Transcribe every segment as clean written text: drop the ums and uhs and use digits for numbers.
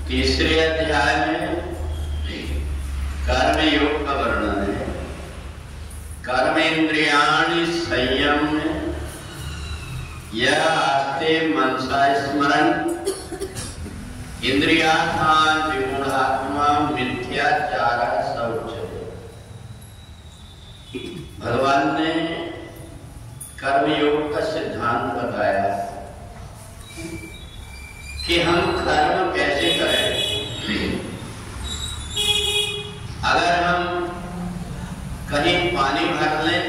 तीसरे अध्याय में कर्म योग का वर्णन है। कर्मेंद्रियाणि संयम यह आस्ते मनसा स्मरण इंद्रियार्थान विमूढ़ात्मा मिथ्याचार सौचते। भगवान ने कर्मयोग का सिद्धांत बताया कि हम कर्म कैसे करें। अगर हम कहीं पानी भर लें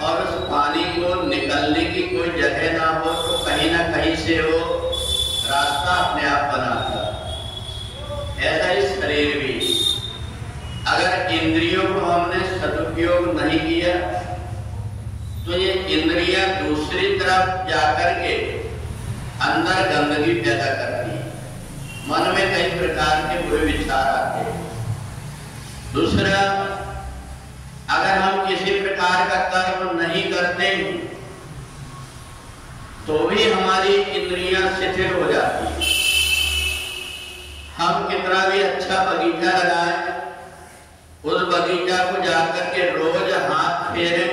और उस पानी को निकलने की कोई जगह ना हो तो कहीं ना कहीं से वो रास्ता अपने आप बनाता। ऐसा ही शरीर भी, अगर इंद्रियों को हमने सदुपयोग नहीं किया तो ये इंद्रियां दूसरी तरफ जाकर के अंदर गंदगी पैदा करती है, मन में कई प्रकार के बुरे विचार आते हैं। दूसरा, अगर हम किसी प्रकार का कर्म नहीं करते तो भी हमारी इंद्रियां शिथिल हो जाती है। हम कितना भी अच्छा बगीचा लगाएं, उस बगीचा को जाकर के रोज हाथ फेरें,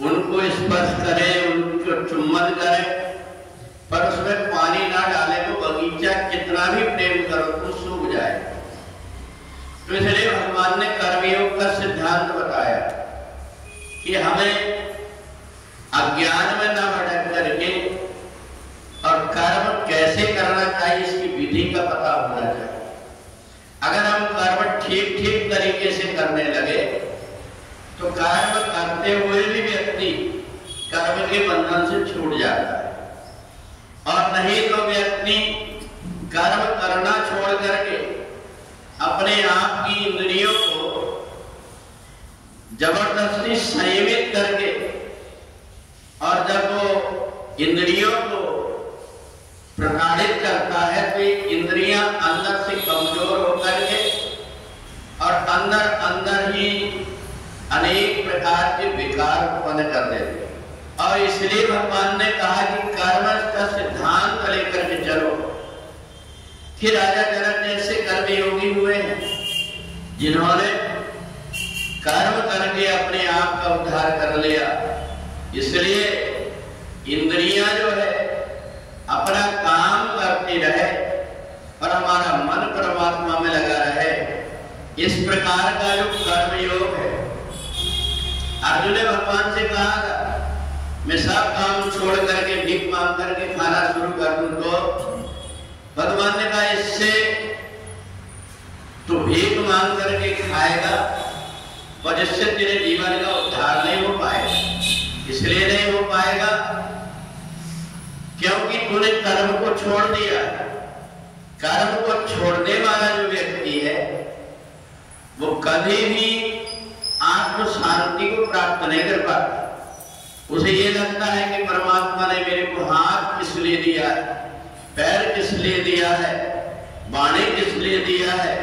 उनको स्पर्श करें, उनको चुम्बन करें, पर उसमें पानी ना डालें तो बगीचा कितना भी प्रेम करो तो सूख जाए। तो इसलिए भगवान ने कर्मयोग का सिद्धांत बताया कि हमें अज्ञान में न भटक करके और कर्म कैसे करना चाहिए इसकी विधि का पता होना चाहिए। अगर हम कर्म ठीक ठीक तरीके से करने लगे तो कर्म करते हुए भी व्यक्ति कर्म के बंधन से छूट जाता है, और नहीं तो व्यक्ति कर्म करना छोड़ करके अपने आप की इंद्रियों को जबरदस्ती संयमित करके, और जब वो इंद्रियों को प्रताड़ित करता है तो ये इंद्रियां अंदर से कमजोर होकर के और अंदर अंदर ही अनेक प्रकार के विकार उत्पन्न कर देते। और इसलिए भगवान ने कहा कि कर्म का सिद्धांत लेकर के चलो। फिर राजा जनक जैसे कर्मयोगी हुए हैं जिन्होंने कर्म करके अपने आप का उद्धार कर लिया। इसलिए इंद्रियां जो है अपना काम करती रहे और हमारा मन परमात्मा में लगा रहे, इस प्रकार का जो कर्मयोग है। अर्जुन ने भगवान से कहा था मैं सब काम छोड़ करके भीख मांग करके खाना शुरू कर दूं, तो भगवान ने कहा इससे तो भीख मांग करके खाएगा और जिससे तेरे जीवन का उद्धार नहीं हो पाएगा। इसलिए नहीं हो पाएगा क्योंकि तूने कर्म को छोड़ दिया। कर्म को छोड़ने वाला जो व्यक्ति है वो कभी भी आत्म शांति को प्राप्त नहीं कर पाता। उसे ये लगता है कि परमात्मा ने मेरे को हाथ किस लिए दिया है, पैर किस लिए दिया है, बाणी किस लिए दिया है,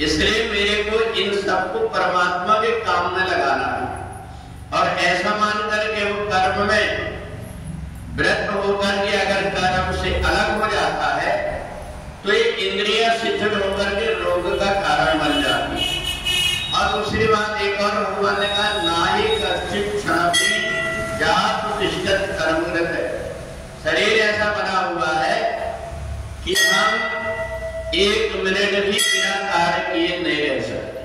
इसलिए मेरे को इन सबको परमात्मा के काम में लगाना है। और ऐसा मान करके वो कर्म में वृत्त होकर के अगर कर्म से अलग हो जाता है तो ये इंद्रियां शिथिल होकर के रोग का कारण बन जाती है। और दूसरी बात एक और भगवान ने कहा नाहि कश्चित् क्षणपि जात तिष्ठत् कर्मकृत् है। शरीर ऐसा बना हुआ है कि हम एक मिनट भी बिना कार्य किए नहीं रह सकते।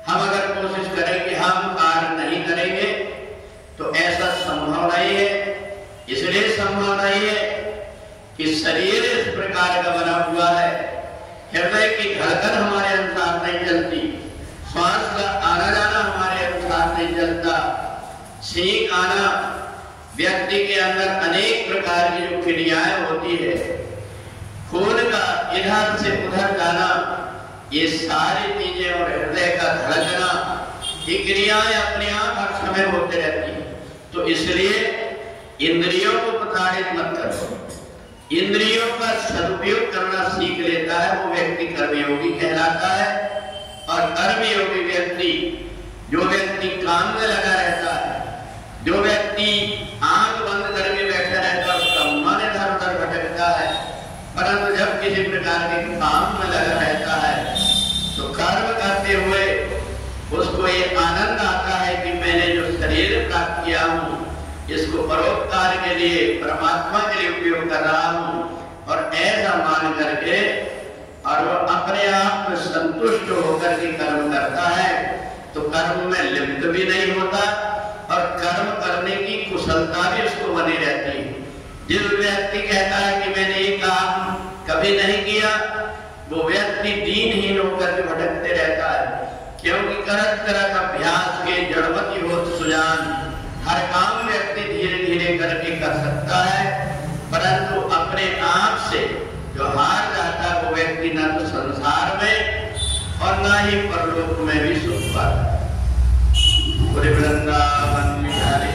हम अगर कोशिश करें कि हम कार्य नहीं करेंगे तो ऐसा संभव नहीं है। इसलिए संभव नहीं है कि शरीर इस प्रकार का बना हुआ है, हृदय की धड़कन हमारे अनुसार नहीं चलती, श्वास का आना जाना हमारे अनुसार नहीं चलता, छींक आना, व्यक्ति के अंदर अनेक प्रकार की जो क्रियाएं होती है, खून का इधर से उधर जाना, ये सारी चीजें और हृदय का धड़कना, ये क्रियाएं अपने आप हर समय होते रहती है। तो इसलिए इंद्रियों को प्रताड़ित मत करो। इंद्रियों का सदुपयोग करना सीख लेता है वो व्यक्ति कर्मयोगी कहलाता है। और कर्मयोगी व्यक्ति जो व्यक्ति काम में लगा रहता है, जो व्यक्ति आंख बंद करके बैठा रहता है, उसका मन इधर उधर भटकता है, किसी प्रकार के काम में लगा रहता है तो कर्म करते हुए उसको ये आनंद आता है कि मैंने जो शरीर प्राप्त किया हूँ इसको परोपकार के लिए परमात्मा के लिए उपयोग कर रहा हूँ, और ऐसा मान करके और वो अपने आप में संतुष्ट होकर के कर्म करता है तो कर्म में लिप्त भी नहीं होता और कर्म करने की कुशलता भी उसको बनी रहती है। जिस व्यक्ति कहता है कि मैंने ये काम कभी नहीं किया, वो व्यक्ति दीनहीन होकर के भटकते रहता है, क्योंकि करत करत अभ्यास के जड़मति होत सुजान, हर काम व्यक्ति धीरे धीरे करके कर सकता है, परंतु अपने आप से जो हार जाता है वो व्यक्ति न तो संसार में और न ही परलोक में भी सुख पाता है। वृंदावन बिहारी